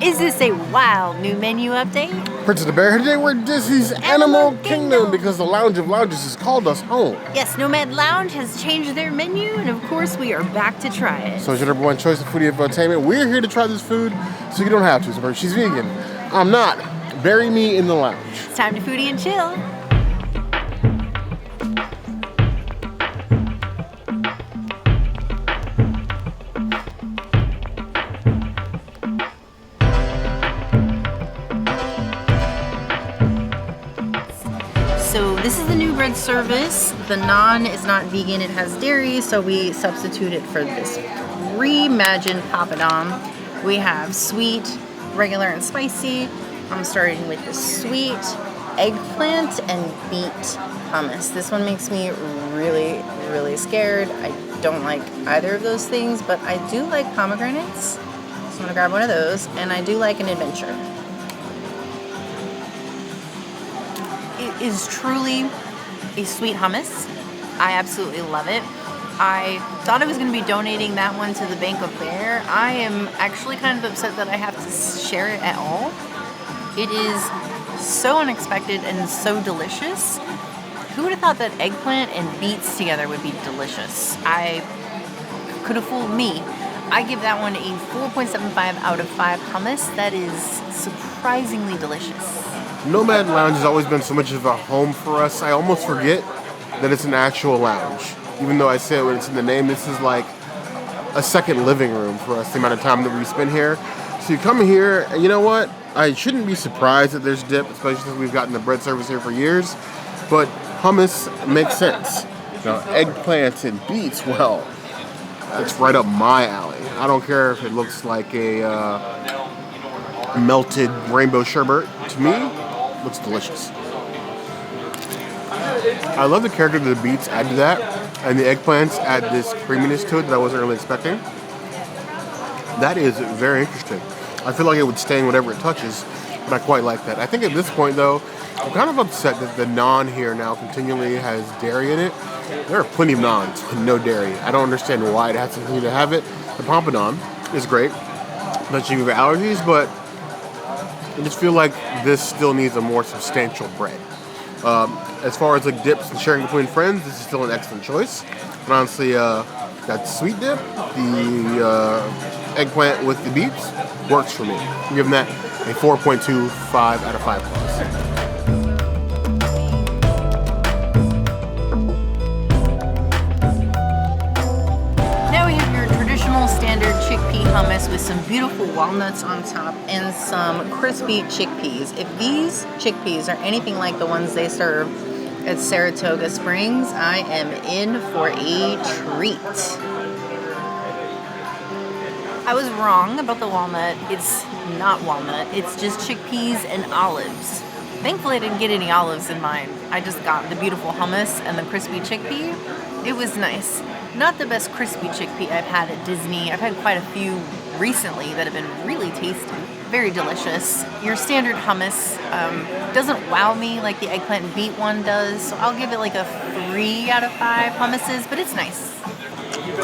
Is this a wild new menu update? Princess the Bear, today we're at Disney's Animal Kingdom because the Lounge of Lounges has called us home. Yes, Nomad Lounge has changed their menu, and of course we are back to try it. So it's your number one choice of foodie infotainment. We're here to try this food so you don't have to. So she's vegan. I'm not. Bury me in the lounge. It's time to foodie and chill. So this is the new bread service. The naan is not vegan, it has dairy, so we substituted for this reimagined papadam. We have sweet, regular, and spicy. I'm starting with the sweet eggplant and beet hummus. This one makes me really, really scared. I don't like either of those things, but I do like pomegranates. So I'm gonna grab one of those, and I do like an adventure. It is truly a sweet hummus. I absolutely love it. I thought I was going to be donating that one to the Bank of Bear. I am actually kind of upset that I have to share it at all. It is so unexpected and so delicious. Who would have thought that eggplant and beets together would be delicious? I could have fooled me. I give that one a 4.75 out of 5 hummus. That is surprisingly delicious. Nomad Lounge has always been so much of a home for us. I almost forget that it's an actual lounge. Even though I say it when it's in the name, this is like a second living room for us, the amount of time that we spend here. So you come here, and you know what? I shouldn't be surprised that there's dip, especially since we've gotten the bread service here for years. But hummus makes sense. Now, eggplants and beets, well, it's right up my alley. I don't care if it looks like a melted rainbow sherbet. To me, it looks delicious. I love the character that the beets add to that, and the eggplants add this creaminess to it that I wasn't really expecting. That is very interesting. I feel like it would stain whatever it touches, but I quite like that. I think at this point, though, I'm kind of upset that the naan here now continually has dairy in it. There are plenty of naans with no dairy. I don't understand why it has to continue to have it. The papadam is great, especially if you have allergies, but I just feel like this still needs a more substantial bread. As far as like dips and sharing between friends, this is still an excellent choice. And honestly, that sweet dip, the eggplant with the beets, works for me. I'm giving that a 4.25 out of 5 plus. Now we have your traditional standard chickpea hummus with some beautiful walnuts on top and some crispy chickpeas. If these chickpeas are anything like the ones they serve at Saratoga Springs, I am in for a treat. I was wrong about the walnut. It's not walnut. It's just chickpeas and olives. Thankfully, I didn't get any olives in mine. I just got the beautiful hummus and the crispy chickpea. It was nice. Not the best crispy chickpea I've had at Disney. I've had quite a few recently that have been really tasty. Very delicious. Your standard hummus doesn't wow me like the eggplant and beet one does, so I'll give it like a 3 out of 5 hummuses, but it's nice.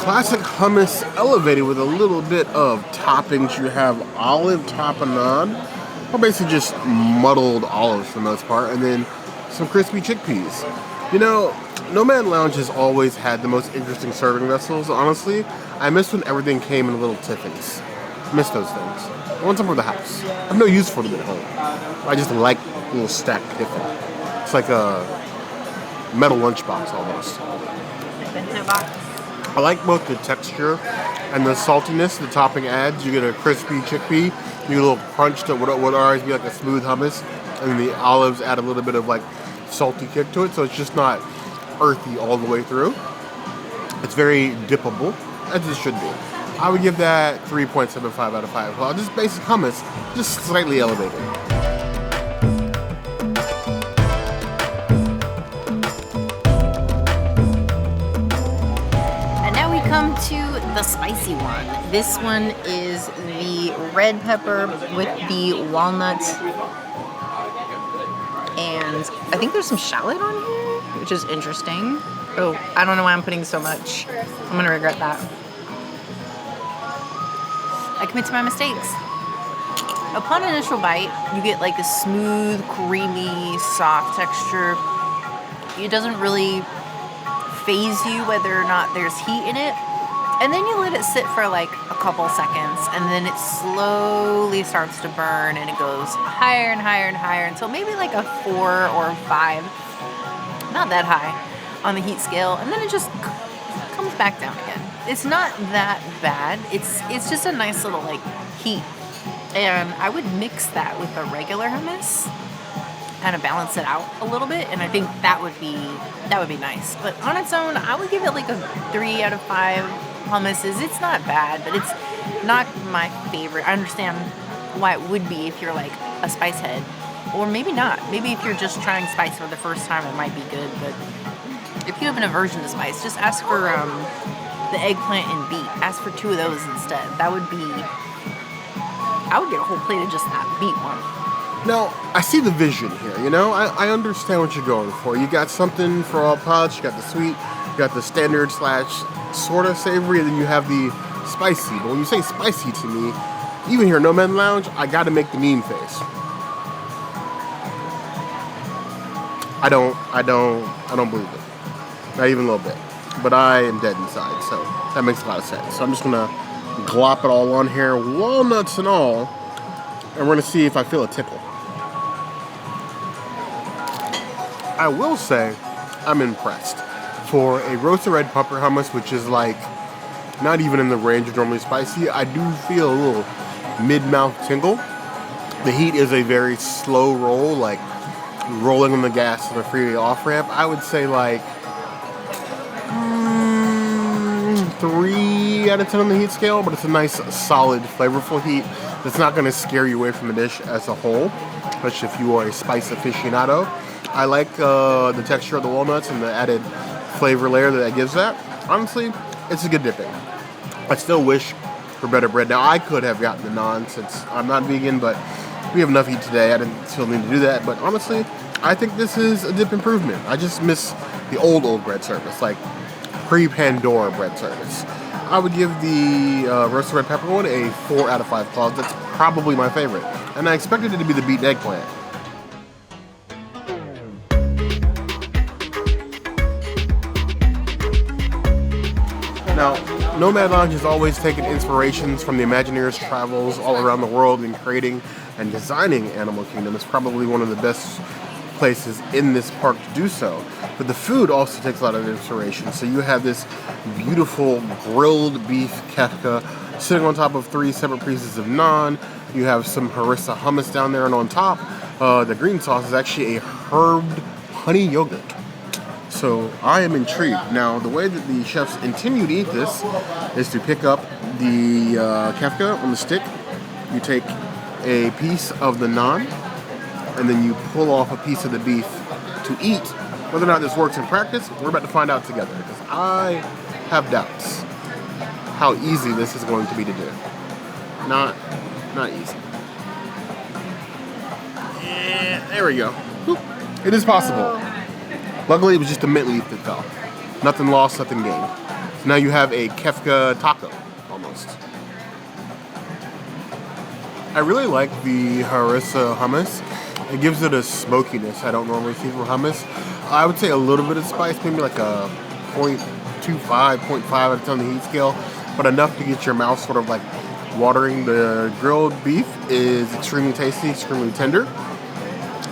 Classic hummus elevated with a little bit of toppings. You have olive tapenade, or basically just muddled olives for the most part, and then some crispy chickpeas. You know, Nomad Lounge has always had the most interesting serving vessels. Honestly, I miss when everything came in little tiffins. I miss those things. I want some for the house. I have no use for them at home. I just like a little stacked tiffin. It's like a metal lunchbox almost. I like both the texture and the saltiness the topping adds. You get a crispy chickpea, you get a little crunch to what would always be like a smooth hummus, and then the olives add a little bit of like salty kick to it, so it's just not earthy all the way through. It's very dippable, as it should be. I would give that 3.75 out of 5. Well, just basic hummus, just slightly elevated. And now we come to the spicy one. This one is the red pepper with the walnut. And I think there's some shallot on here, which is interesting. Oh, I don't know why I'm putting so much. I'm gonna regret that. I commit to my mistakes. upon initial bite, you get like a smooth, creamy, soft texture. It doesn't really phase you whether or not there's heat in it. And then you let it sit for like a couple seconds, and then it slowly starts to burn, and it goes higher and higher and higher until maybe like a 4 or 5, not that high on the heat scale, and then it just comes back down again. It's not that bad. It's just a nice little like heat, and I would mix that with a regular hummus, kind of balance it out a little bit, and I think that would be nice. But on its own, I would give it like a 3 out of 5 hummuses. It's not bad, but it's not my favorite. I understand why it would be if you're like a spice head, or maybe not. Maybe if you're just trying spice for the first time, it might be good. But if you have an aversion to spice, just ask for the eggplant and beet. Ask for 2 of those instead. That would be. I would get a whole plate of just that beet one. Now, I see the vision here, you know? I understand what you're going for. You got something for all palates, you got the sweet, you got the standard / sort of savory, and then you have the spicy. But when you say spicy to me, even here at Nomad Lounge, I gotta make the mean face. I don't believe it. Not even a little bit. But I am dead inside, so that makes a lot of sense. So I'm just gonna glop it all on here, walnuts and all, and we're gonna see if I feel a tickle. I will say I'm impressed. For a roasted red pepper hummus, which is like not even in the range of normally spicy, I do feel a little mid-mouth tingle. The heat is a very slow roll, like rolling on the gas on the freeway off-ramp. I would say like 3 out of 10 on the heat scale, but it's a nice, solid, flavorful heat that's not going to scare you away from the dish as a whole, especially if you are a spice aficionado. I like the texture of the walnuts and the added flavor layer that gives that. Honestly, it's a good dipping. I still wish for better bread. Now, I could have gotten the naan since I'm not vegan, but we have enough heat today. I didn't feel the need to do that. But honestly, I think this is a dip improvement. I just miss the old bread service, like pre-Pandora bread service. I would give the roasted red pepper one a 4 out of 5 claws. That's probably my favorite. And I expected it to be the beaten eggplant. Now, Nomad Lounge has always taken inspirations from the Imagineers' travels all around the world in creating and designing Animal Kingdom. It's probably one of the best places in this park to do so. But the food also takes a lot of inspiration. So you have this beautiful grilled beef kefta sitting on top of 3 separate pieces of naan. You have some harissa hummus down there, and on top, the green sauce is actually a herbed honey yogurt. So I am intrigued. Now, the way that the chefs intend to eat this is to pick up the kefta on the stick. You take a piece of the naan, and then you pull off a piece of the beef to eat. Whether or not this works in practice, we're about to find out together, because I have doubts how easy this is going to be to do. Not easy. Yeah, there we go. It is possible. Luckily, it was just a mint leaf that fell. Nothing lost, nothing gained. So now you have a kefta taco, almost. I really like the harissa hummus. It gives it a smokiness I don't normally see from hummus. I would say a little bit of spice, maybe like a 0.25, 0.5 out of 10 on the heat scale, but enough to get your mouth sort of like watering. The grilled beef is extremely tasty, extremely tender.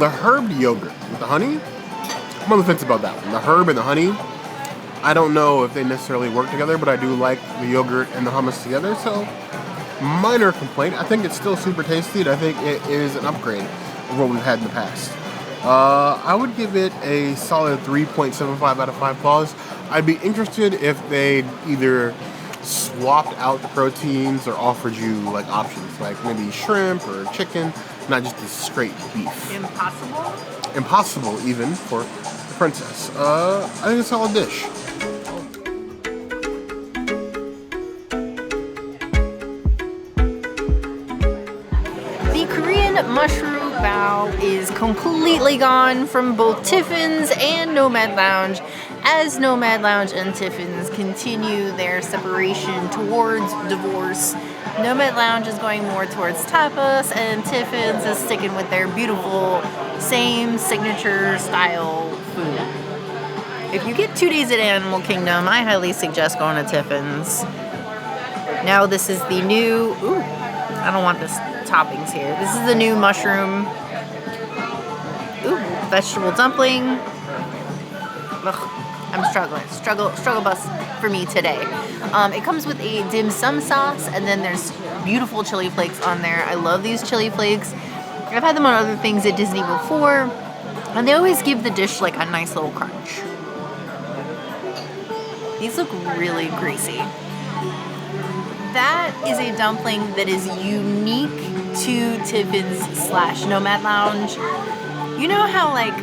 The herbed yogurt with the honey, I'm on the fence about that one. The herb and the honey, I don't know if they necessarily work together, but I do like the yogurt and the hummus together, so minor complaint. I think it's still super tasty, and I think it is an upgrade of what we've had in the past. I would give it a solid 3.75 out of 5 claws. I'd be interested if they either swapped out the proteins or offered you like options, like maybe shrimp or chicken, not just the straight beef. Impossible? Impossible even for the princess. I think it's a solid dish. The Korean mushroom bao is completely gone from both Tiffin's and Nomad Lounge, as Nomad Lounge and Tiffin's continue their separation towards divorce. Nomad Lounge is going more towards tapas, and Tiffin's is sticking with their beautiful, same signature style food. If you get 2 days at Animal Kingdom, I highly suggest going to Tiffin's. Now this is the new, I don't want this toppings here. This is the new mushroom, vegetable dumpling. Ugh, I'm struggling. Struggle bus for me today. It comes with a dim sum sauce, and then there's beautiful chili flakes on there. I love these chili flakes. I've had them on other things at Disney before, and they always give the dish like a nice little crunch. These look really greasy. That is a dumpling that is unique to Tiffin's / Nomad Lounge. You know how like,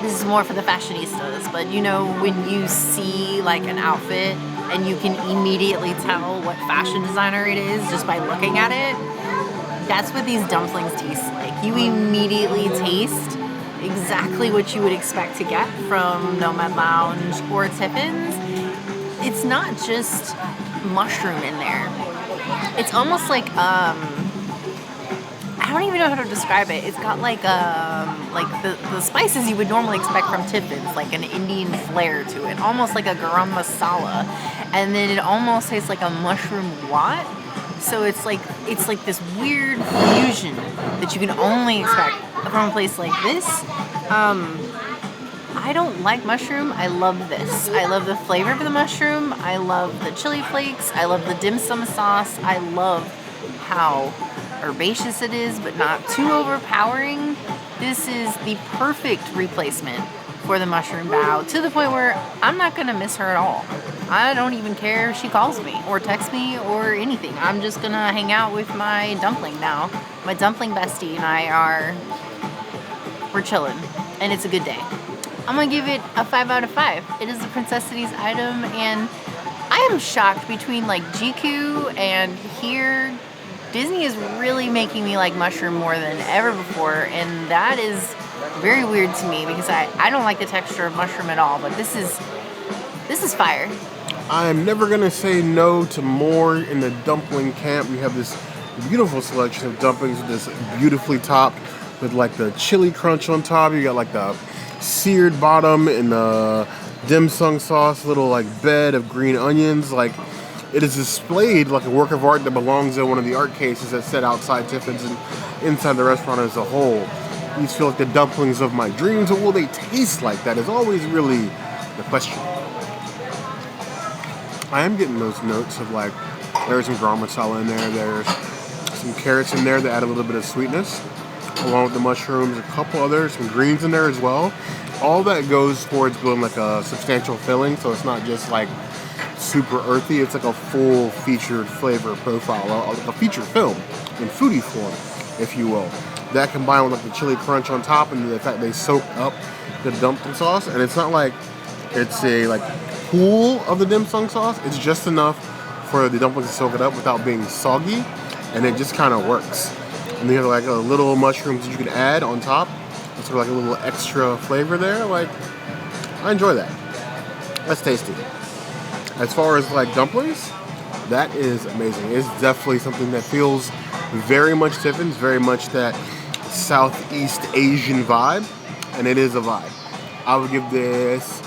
this is more for the fashionistas, but you know when you see like an outfit and you can immediately tell what fashion designer it is just by looking at it? That's what these dumplings taste like. You immediately taste exactly what you would expect to get from Nomad Lounge or Tiffin's. It's not just mushroom in there. It's almost like I don't even know how to describe it. It's got like the spices you would normally expect from Tiffin's, like an Indian flair to it, almost like a garam masala, and then it almost tastes like a mushroom wat. So it's like this weird fusion that you can only expect from a place like this. I don't like mushroom. I love this. I love the flavor of the mushroom. I love the chili flakes. I love the dim sum sauce. I love how herbaceous it is, but not too overpowering. This is the perfect replacement for the mushroom bao, to the point where I'm not going to miss her at all. I don't even care if she calls me or texts me or anything. I'm just going to hang out with my dumpling now. My dumpling bestie and we're chilling, and it's a good day. I'm going to give it a 5 out of 5. It is a Princess Cities item, and I am shocked between like GQ and here. Disney is really making me like mushroom more than ever before, and that is very weird to me because I don't like the texture of mushroom at all, but this is fire. I'm never going to say no to more in the dumpling camp. We have this beautiful selection of dumplings with this beautifully topped with like the chili crunch on top. You got like the seared bottom and the dim sum sauce, little like bed of green onions. Like, it is displayed like a work of art that belongs in one of the art cases that's set outside Tiffin's and inside the restaurant as a whole. You just feel like the dumplings of my dreams, or will they taste like that is always really the question. I am getting those notes of like, there's some garam masala in there, there's some carrots in there that add a little bit of sweetness, along with the mushrooms, a couple others, some greens in there as well. All that goes towards building like a substantial filling, so it's not just like super earthy, it's like a full featured flavor profile, like a featured film in foodie form, if you will. That combined with like the chili crunch on top and the fact they soak up the dumpling sauce, and it's not like it's a like pool of the dim sum sauce, it's just enough for the dumplings to soak it up without being soggy, and it just kind of works. And you have like a little mushrooms that you can add on top, sort of like a little extra flavor there. Like, I enjoy that. That's tasty. As far as like dumplings, that is amazing. It's definitely something that feels very much Tiffin's, very much that Southeast Asian vibe, and it is a vibe. I would give this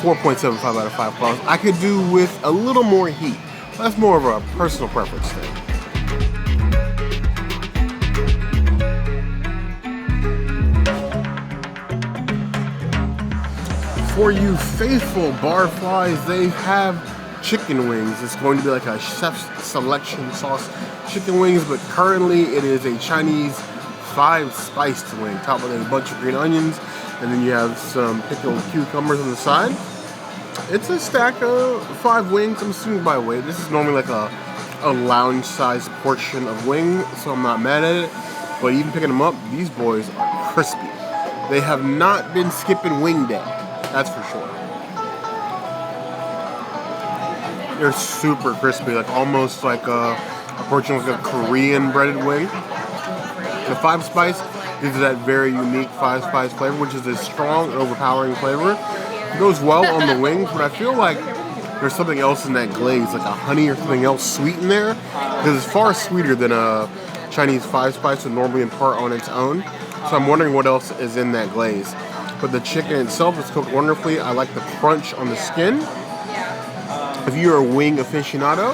4.75 out of 5 claws. I could do with a little more heat. That's more of a personal preference thing. For you faithful barflies, they have chicken wings. It's going to be like a chef's selection sauce chicken wings, but currently it is a Chinese 5-spiced wing, topped with a bunch of green onions, and then you have some pickled cucumbers on the side. It's a stack of 5 wings, I'm assuming by weight. This is normally like a lounge-sized portion of wing, so I'm not mad at it. But even picking them up, these boys are crispy. They have not been skipping wing day. That's for sure. They're super crispy, like almost like approaching like a Korean breaded wing. The 5-spice gives it that very unique 5-spice flavor, which is a strong and overpowering flavor. It goes well on the wings, but I feel like there's something else in that glaze, like a honey or something else sweet in there, because it's far sweeter than a Chinese 5-spice would normally impart on its own. So I'm wondering what else is in that glaze. But the chicken itself is cooked wonderfully. I like the crunch on the skin. If you're a wing aficionado,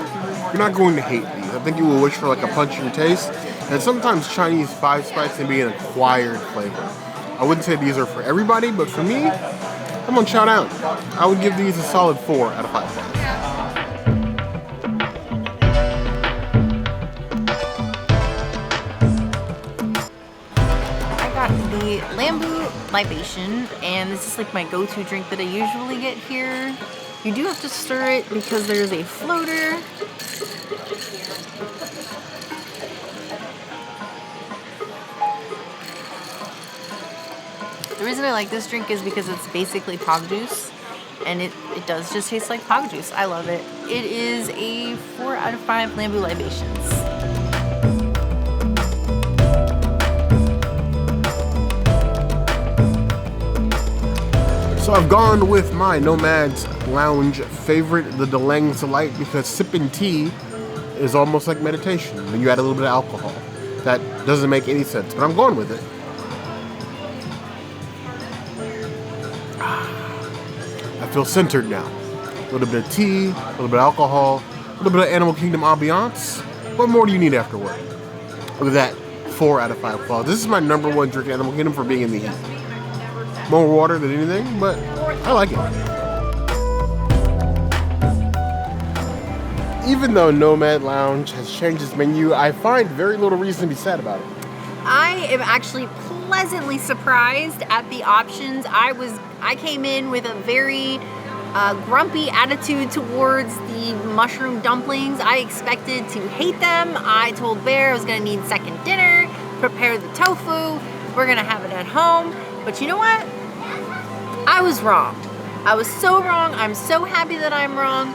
you're not going to hate these. I think you will wish for like a punch in your taste. And sometimes Chinese 5-spice can be an acquired flavor. I wouldn't say these are for everybody, but for me, I'm gonna chow down. I would give these a solid 4 out of 5 stars. I got the Lamu Libation, and this is like my go-to drink that I usually get here. You do have to stir it because there's a floater. The reason I like this drink is because it's basically pog juice, and it does just taste like pog juice. I love it. It is a 4 out of 5 Lamu Libations. So I've gone with my Nomad's Lounge favorite, the Dalang's Delight, because sipping tea is almost like meditation when you add a little bit of alcohol. That doesn't make any sense, but I'm going with it. I feel centered now. A little bit of tea, a little bit of alcohol, a little bit of Animal Kingdom ambiance. What more do you need after work? With that, 4 out of 5 claws. This is my number 1 drink in Animal Kingdom for being in the heat. More water than anything, but I like it. Even though Nomad Lounge has changed its menu, I find very little reason to be sad about it. I am actually pleasantly surprised at the options. I came in with a very grumpy attitude towards the mushroom dumplings. I expected to hate them. I told Bear I was gonna need second dinner, prepare the tofu, we're gonna have it at home. But you know what? I was wrong. I was so wrong. I'm so happy that I'm wrong.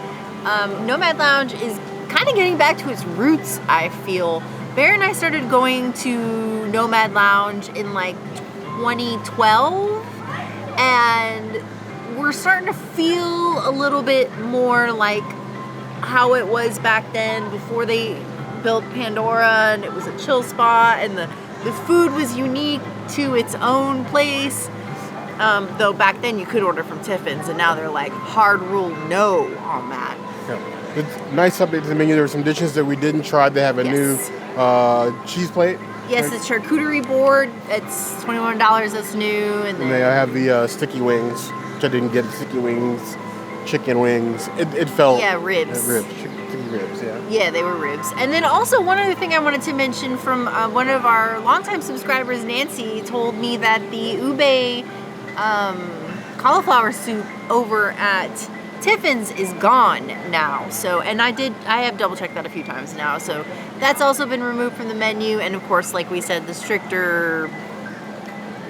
Nomad Lounge is kind of getting back to its roots, I feel. Bear and I started going to Nomad Lounge in like 2012, and we're starting to feel a little bit more like how it was back then before they built Pandora, and it was a chill spot, and the food was unique to its own place. Though back then you could order from Tiffin's, and now they're like hard rule no on that. Yeah. It's nice update to the menu. There were some dishes that we didn't try. They have a new cheese plate. Yes, the charcuterie board. It's $21. That's new, and then they have the sticky wings, which I didn't get. Sticky wings, chicken wings. It felt ribs. Chicken ribs. Yeah. Yeah, they were ribs. And then also one other thing I wanted to mention from one of our longtime subscribers, Nancy, told me that the ube cauliflower soup over at Tiffin's is gone now. So, and I have double checked that a few times now. So that's also been removed from the menu. And of course, like we said, the stricter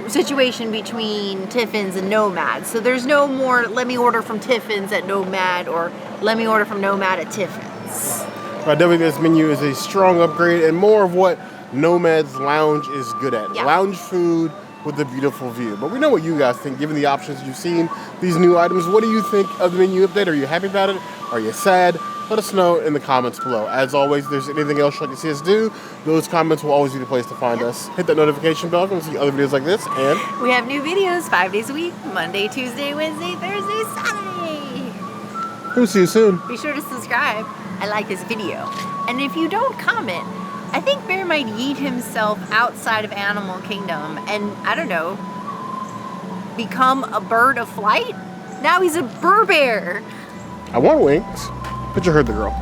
situation between Tiffin's and Nomad. So there's no more, let me order from Tiffin's at Nomad, or let me order from Nomad at Tiffin's. I definitely think this menu is a strong upgrade and more of what Nomad's Lounge is good at. Yeah. Lounge food with a beautiful view. But we know what you guys think, given the options you've seen, these new items. What do you think of the menu update? Are you happy about it? Are you sad? Let us know in the comments below. As always, if there's anything else you'd like to see us do, those comments will always be the place to find us. Hit that notification bell to see other videos like this, and we have new videos 5 days a week, Monday, Tuesday, Wednesday, Thursday, Saturday. We'll see you soon. Be sure to subscribe and like this video. And if you don't comment, I think Bear might yeet himself outside of Animal Kingdom and, I don't know, become a bird of flight? Now he's a Burr Bear. I want wings, but you heard the girl.